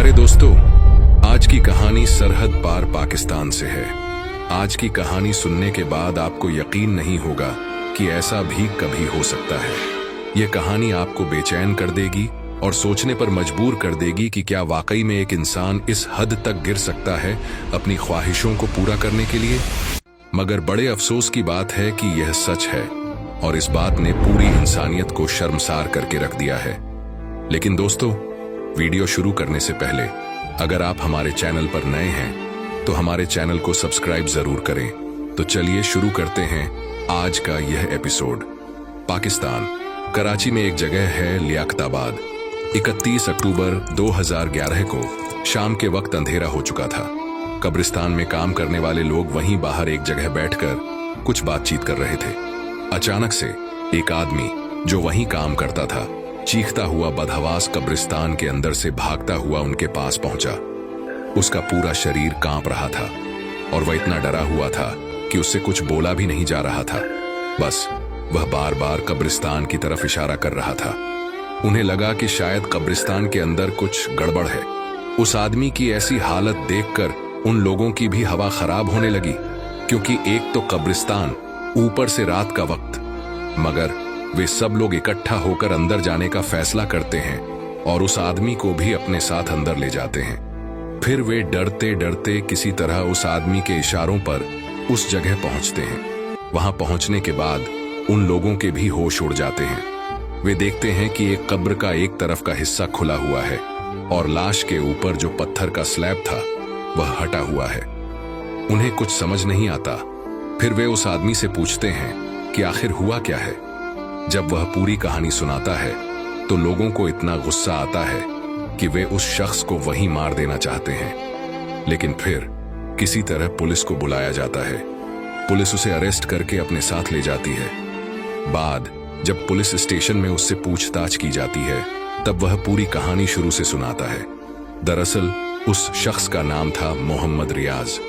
प्यारे दोस्तों, आज की कहानी सरहद पार पाकिस्तान से है। आज की कहानी सुनने के बाद आपको यकीन नहीं होगा कि ऐसा भी कभी हो सकता है। ये कहानी आपको बेचैन कर देगी और सोचने पर मजबूर कर देगी कि क्या वाकई में एक इंसान इस हद तक गिर सकता है अपनी ख्वाहिशों को पूरा करने के लिए। मगर बड़े अफसोस की बात है कि यह सच है और इस बात ने पूरी इंसानियत को शर्मसार करके रख दिया है। लेकिन दोस्तों, वीडियो शुरू करने से पहले अगर आप हमारे चैनल पर नए हैं तो हमारे चैनल को सब्सक्राइब जरूर करें। तो चलिए शुरू करते हैं आज का यह एपिसोड। पाकिस्तान, कराची में एक जगह है लियाकताबाद। 31 अक्टूबर 2011 को शाम के वक्त अंधेरा हो चुका था। कब्रिस्तान में काम करने वाले लोग वहीं बाहर एक जगह बैठकर कुछ बातचीत कर रहे थे। अचानक से एक आदमी जो वहीं काम करता था चीखता हुआ बदहवास कब्रिस्तान के अंदर से भागता हुआ उनके पास पहुंचा। उसका पूरा शरीर कांप रहा था और वह इतना डरा हुआ था कि उससे कुछ बोला भी नहीं जा रहा था। बस वह बार बार कब्रिस्तान की तरफ इशारा कर रहा था। उन्हें लगा कि शायद कब्रिस्तान के अंदर कुछ गड़बड़ है। उस आदमी की ऐसी हालत देखकर उन लोगों की भी हवा खराब होने लगी, क्योंकि एक तो कब्रिस्तान, ऊपर से रात का वक्त। मगर वे सब लोग इकट्ठा होकर अंदर जाने का फैसला करते हैं और उस आदमी को भी अपने साथ अंदर ले जाते हैं। फिर वे डरते डरते किसी तरह उस आदमी के इशारों पर उस जगह पहुंचते हैं। वहां पहुंचने के बाद उन लोगों के भी होश उड़ जाते हैं। वे देखते हैं कि एक कब्र का एक तरफ का हिस्सा खुला हुआ है और लाश के ऊपर जो पत्थर का स्लैब था वह हटा हुआ है। उन्हें कुछ समझ नहीं आता। फिर वे उस आदमी से पूछते हैं कि आखिर हुआ क्या है। जब वह पूरी कहानी सुनाता है तो लोगों को इतना गुस्सा आता है कि वे उस शख्स को वहीं मार देना चाहते हैं। लेकिन फिर किसी तरह पुलिस को बुलाया जाता है। पुलिस उसे अरेस्ट करके अपने साथ ले जाती है। बाद जब पुलिस स्टेशन में उससे पूछताछ की जाती है तब वह पूरी कहानी शुरू से सुनाता है। दरअसल उस शख्स का नाम था मोहम्मद रियाज।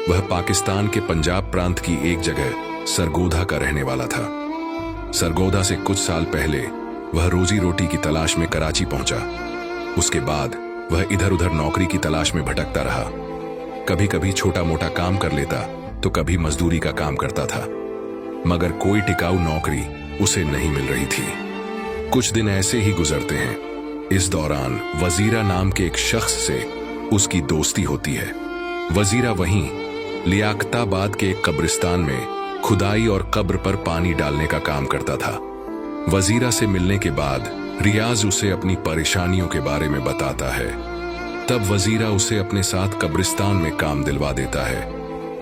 वह पाकिस्तान के पंजाब प्रांत की एक जगह सरगोधा का रहने वाला था। सरगोधा से कुछ साल पहले वह रोजी रोटी की तलाश में कराची पहुंचा। उसके बाद वह इधर उधर नौकरी की तलाश में भटकता रहा। कभी कभी छोटा मोटा काम कर लेता तो कभी मजदूरी का काम करता था, मगर कोई टिकाऊ नौकरी उसे नहीं मिल रही थी। कुछ दिन ऐसे ही गुजरते हैं। इस दौरान वजीरा नाम के एक शख्स से उसकी दोस्ती होती है। वजीरा वहीं लियाकताबाद के एक कब्रिस्तान में खुदाई और कब्र पर पानी डालने का काम करता था। वजीरा से मिलने के बाद रियाज उसे अपनी परेशानियों के बारे में बताता है। तब वजीरा उसे अपने साथ कब्रिस्तान में काम दिलवा देता है।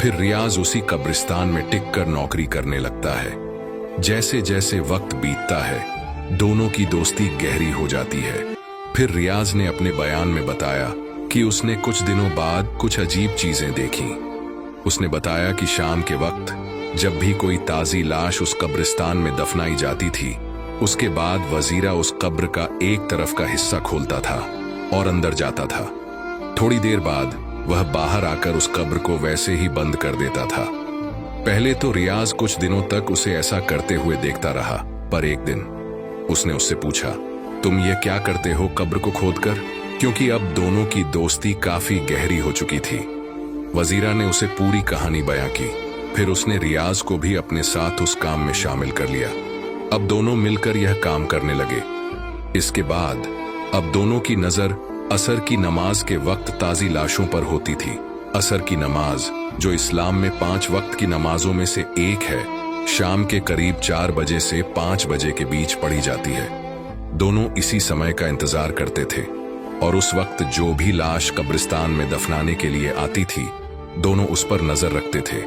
फिर रियाज उसी कब्रिस्तान में टिक कर नौकरी करने लगता है। जैसे जैसे वक्त बीतता है दोनों की दोस्ती गहरी हो जाती है। फिर रियाज ने अपने बयान में बताया कि उसने कुछ दिनों बाद कुछ अजीब चीजें देखी। उसने बताया कि शाम के वक्त जब भी कोई ताजी लाश उस कब्रिस्तान में दफनाई जाती थी, उसके बाद वजीरा उस कब्र का एक तरफ का हिस्सा खोलता था और अंदर जाता था। थोड़ी देर बाद वह बाहर आकर उस कब्र को वैसे ही बंद कर देता था। पहले तो रियाज कुछ दिनों तक उसे ऐसा करते हुए देखता रहा, पर एक दिन उसने उससे पूछा, तुम ये क्या करते हो कब्र को खोदकर? क्योंकि अब दोनों की दोस्ती काफी गहरी हो चुकी थी। वजीरा ने उसे पूरी कहानी बयां की। फिर उसने रियाज को भी अपने साथ उस काम में शामिल कर लिया। अब दोनों मिलकर यह काम करने लगे। इसके बाद अब दोनों की नजर असर की नमाज के वक्त ताजी लाशों पर होती थी। असर की नमाज, जो इस्लाम में 5 वक्त की नमाजों में से एक है, शाम के करीब 4 बजे से 5 बजे के बीच पढ़ी जाती है। दोनों इसी समय का इंतजार करते थे और उस वक्त जो भी लाश कब्रिस्तान में दफनाने के लिए आती थी दोनों उस पर नजर रखते थे।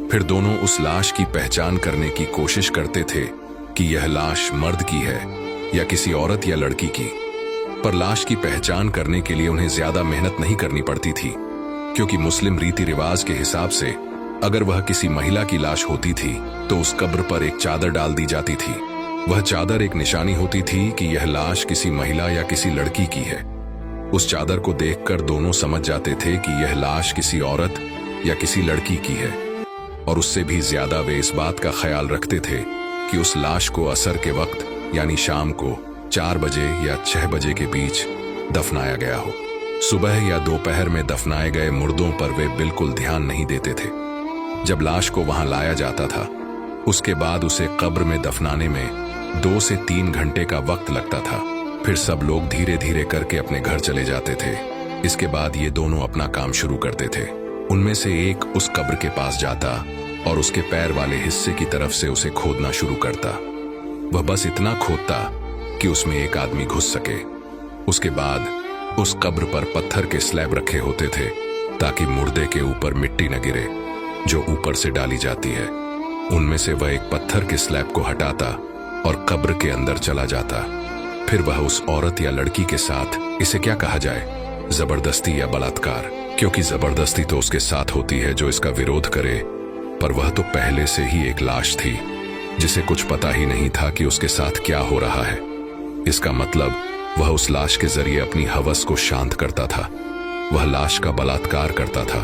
फिर दोनों उस लाश की पहचान करने की कोशिश करते थे कि यह लाश मर्द की है या किसी औरत या लड़की की। पर लाश की पहचान करने के लिए उन्हें ज्यादा मेहनत नहीं करनी पड़ती थी, क्योंकि मुस्लिम रीति रिवाज के हिसाब से अगर वह किसी महिला की लाश होती थी तो उस कब्र पर एक चादर डाल दी जाती थी। वह चादर एक निशानी होती थी कि यह लाश किसी महिला या किसी लड़की की है। उस चादर को देखकर दोनों समझ जाते थे कि यह लाश किसी औरत या किसी लड़की की है, और उससे भी ज्यादा वे इस बात का ख्याल रखते थे कि उस लाश को असर के वक्त यानी शाम को 4 बजे या 6 बजे के बीच दफनाया गया हो। सुबह या दोपहर में दफनाए गए मुर्दों पर वे बिल्कुल ध्यान नहीं देते थे। जब लाश को वहां लाया जाता था, उसके बाद उसे कब्र में दफनाने में 2 से 3 घंटे का वक्त लगता था। फिर सब लोग धीरे धीरे करके अपने घर चले जाते थे। इसके बाद ये दोनों अपना काम शुरू करते थे। उनमें से एक उस कब्र के पास जाता और उसके पैर वाले हिस्से की तरफ से उसे खोदना शुरू करता। वह बस इतना खोदता कि उसमें एक आदमी घुस सके। उसके बाद उस कब्र पर पत्थर के स्लैब रखे होते थे ताकि मुर्दे के ऊपर मिट्टी न गिरे जो ऊपर से डाली जाती है। उनमें से वह एक पत्थर के स्लैब को हटाता और कब्र के अंदर चला जाता। फिर वह उस औरत या लड़की के साथ, इसे क्या कहा जाए, जबरदस्ती या बलात्कार, क्योंकि जबरदस्ती तो उसके साथ होती है जो इसका विरोध करे, पर वह तो पहले से ही एक लाश थी जिसे कुछ पता ही नहीं था कि उसके साथ क्या हो रहा है। इसका मतलब वह उस लाश के जरिए अपनी हवस को शांत करता था। वह लाश का बलात्कार करता था।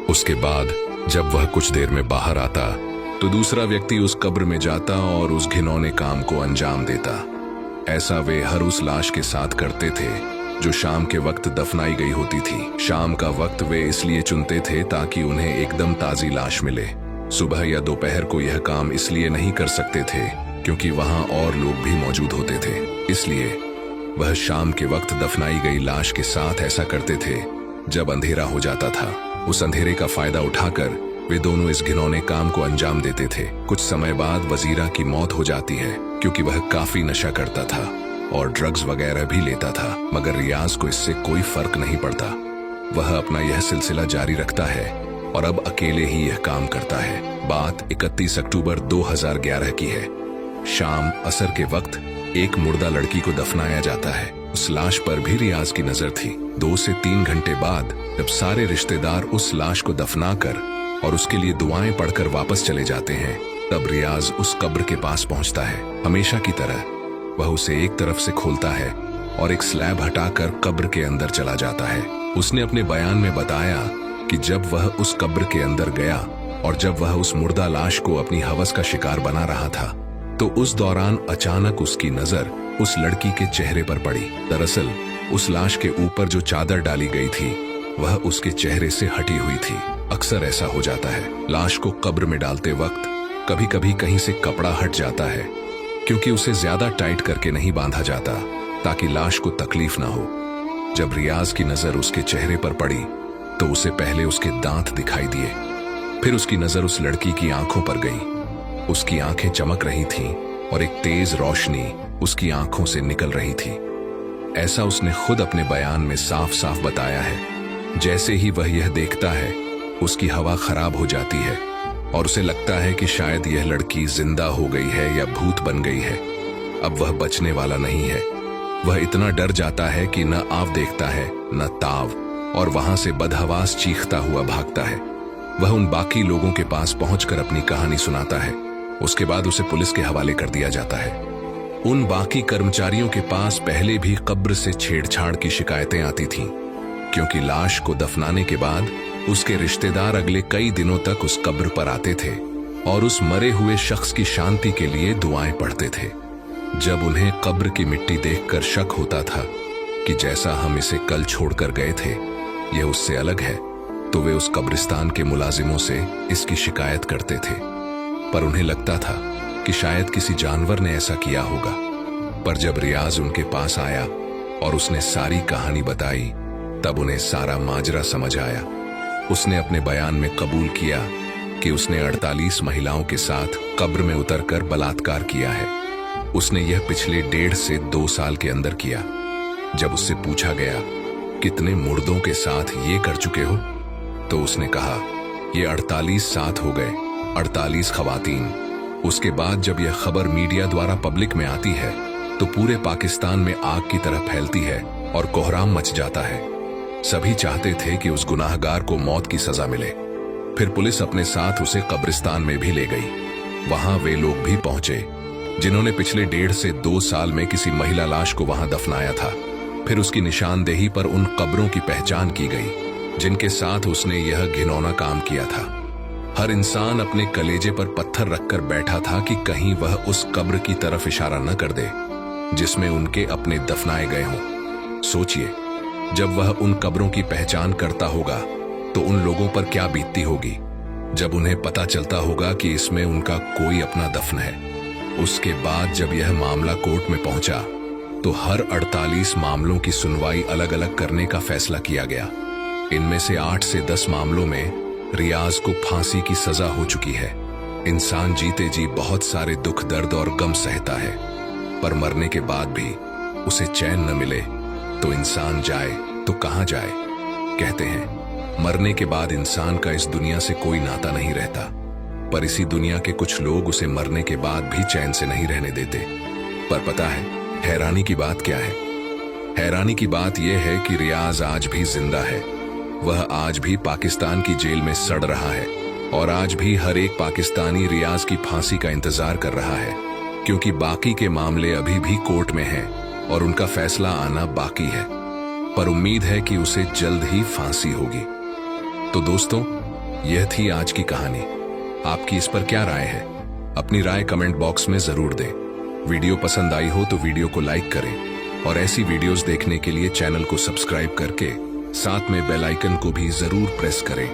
उसके बाद जब वह कुछ देर में बाहर आता तो दूसरा व्यक्ति उस कब्र में जाता और उस घिनौने काम को अंजाम देता। ऐसा वे हर उस लाश के साथ करते थे जो शाम के वक्त दफनाई गई होती थी। शाम का वक्त वे इसलिए चुनते थे ताकि उन्हें एकदम ताजी लाश मिले। सुबह या दोपहर को यह काम इसलिए नहीं कर सकते थे क्योंकि वहां और लोग भी मौजूद होते थे। इसलिए वह शाम के वक्त दफनाई गई लाश के साथ ऐसा करते थे जब अंधेरा हो जाता था। उस अंधेरे का फायदा उठाकर वे दोनों इस घिनौने काम को अंजाम देते थे। कुछ समय बाद वजीरा की मौत हो जाती है क्योंकि वह काफी नशा करता था और ड्रग्स वगैरह भी लेता था, मगर रियाज को इससे कोई फर्क नहीं पड़ता। वह अपना यह सिलसिला जारी रखता है और अब अकेले ही यह काम करता है। बात 31 अक्टूबर 2011 की है। शाम असर के वक्त एक मुर्दा लड़की को दफनाया जाता है। उस लाश पर भी रियाज की नजर थी। 2 से 3 घंटे बाद जब सारे रिश्तेदार उस लाश को दफनाकर और उसके लिए दुआएं पढ़कर वापस चले जाते हैं, तब रियाज उस कब्र के पास पहुंचता है। हमेशा की तरह वह उसे एक तरफ से खोलता है और एक स्लैब हटाकर कब्र के अंदर चला जाता है। उसने अपने बयान में बताया कि जब वह उस कब्र के अंदर गया और जब वह उस मुर्दा लाश को अपनी हवस का शिकार बना रहा था, तो उस दौरान अचानक उसकी नजर उस लड़की के चेहरे पर पड़ी। दरअसल उस लाश के ऊपर जो चादर डाली गई थी वह उसके चेहरे से हटी हुई थी। अक्सर ऐसा हो जाता है, लाश को कब्र में डालते वक्त कभी कभी कहीं से कपड़ा हट जाता है क्योंकि उसे ज्यादा टाइट करके नहीं बांधा जाता ताकि लाश को तकलीफ ना हो। जब रियाज की नजर उसके चेहरे पर पड़ी तो उसे पहले उसके दांत दिखाई दिए, फिर उसकी नजर उस लड़की की आंखों पर गई। उसकी आंखें चमक रही थीं और एक तेज रोशनी उसकी आंखों से निकल रही थी। ऐसा उसने खुद अपने बयान में साफ साफ बताया है। जैसे ही वह यह देखता है, उसकी हवा खराब हो जाती है और उसे लगता है कि शायद यह लड़की जिंदा हो गई है या भूत बन गई है। अब वह बचने वाला नहीं है। वह इतना डर जाता है कि न आव देखता है न ताव, और वहां से बदहवास चीखता हुआ भागता है। वह उन बाकी लोगों के पास पहुंचकर अपनी कहानी सुनाता है। उसके बाद उसे पुलिस के हवाले कर दिया जाता है। उन बाकी कर्मचारियों के पास पहले भी कब्र से छेड़छाड़ की शिकायतें आती थीं, क्योंकि लाश को दफनाने के बाद उसके रिश्तेदार अगले कई दिनों तक उस कब्र पर आते थे और उस मरे हुए शख्स की शांति के लिए दुआएं पढ़ते थे। जब उन्हें कब्र की मिट्टी देखकर शक होता था कि जैसा हम इसे कल छोड़कर गए थे यह उससे अलग है, तो वे उस कब्रिस्तान के मुलाजिमों से इसकी शिकायत करते थे। पर उन्हें लगता था कि शायद किसी जानवर ने ऐसा किया होगा। पर जब रियाज उनके पास आया और उसने सारी कहानी बताई, तब उन्हें सारा माजरा समझ आया। उसने अपने बयान में कबूल किया कि उसने 48 महिलाओं के साथ कब्र में उतरकर बलात्कार किया है। उसने यह पिछले 1.5 से 2 साल के अंदर किया। जब उससे पूछा गया कितने मुर्दों के साथ ये कर चुके हो, तो उसने कहा ये 48 साथ हो गए, 48 खवातीन। उसके बाद जब यह खबर मीडिया द्वारा पब्लिक में आती है तो पूरे पाकिस्तान में आग की तरह फैलती है और कोहराम मच जाता है। सभी चाहते थे कि उस गुनाहगार को मौत की सजा मिले। फिर पुलिस अपने साथ उसे कब्रिस्तान में भी ले गई। वहां वे लोग भी पहुंचे जिन्होंने पिछले 1.5 से 2 साल में किसी महिला लाश को वहां दफनाया था। फिर उसकी निशानदेही पर उन कब्रों की पहचान की गई जिनके साथ उसने यह घिनौना काम किया था। हर इंसान अपने कलेजे पर पत्थर रखकर बैठा था कि कहीं वह उस कब्र की तरफ इशारा न कर दे जिसमें उनके अपने दफनाए गए हों। सोचिए, जब वह उन कब्रों की पहचान करता होगा तो उन लोगों पर क्या बीतती होगी जब उन्हें पता चलता होगा कि इसमें उनका कोई अपना दफन है। उसके बाद जब यह मामला कोर्ट में पहुंचा तो हर 48 मामलों की सुनवाई अलग अलग करने का फैसला किया गया। इनमें से 8 से 10 मामलों में रियाज को फांसी की सजा हो चुकी है। इंसान जीते जी बहुत सारे दुख, दर्द और गम सहता है, पर मरने के बाद भी उसे चैन न मिले तो इंसान जाए तो कहां जाए। कहते हैं मरने के बाद इंसान का इस दुनिया से कोई नाता नहीं रहता, पर इसी दुनिया के कुछ लोग उसे मरने के बाद भी चैन से नहीं रहने देते। पर पता है हैरानी की बात क्या है? हैरानी की बात यह है कि रियाज आज भी जिंदा है। वह आज भी पाकिस्तान की जेल में सड़ रहा है और आज भी हर एक पाकिस्तानी रियाज की फांसी का इंतजार कर रहा है, क्योंकि बाकी के मामले अभी भी कोर्ट में हैं और उनका फैसला आना बाकी है। पर उम्मीद है कि उसे जल्द ही फांसी होगी। तो दोस्तों, यह थी आज की कहानी। आपकी इस पर क्या राय है? अपनी राय कमेंट बॉक्स में जरूर दें। वीडियो पसंद आई हो तो वीडियो को लाइक करें और ऐसी वीडियोस देखने के लिए चैनल को सब्सक्राइब करके साथ में बेल आइकन को भी जरूर प्रेस करें।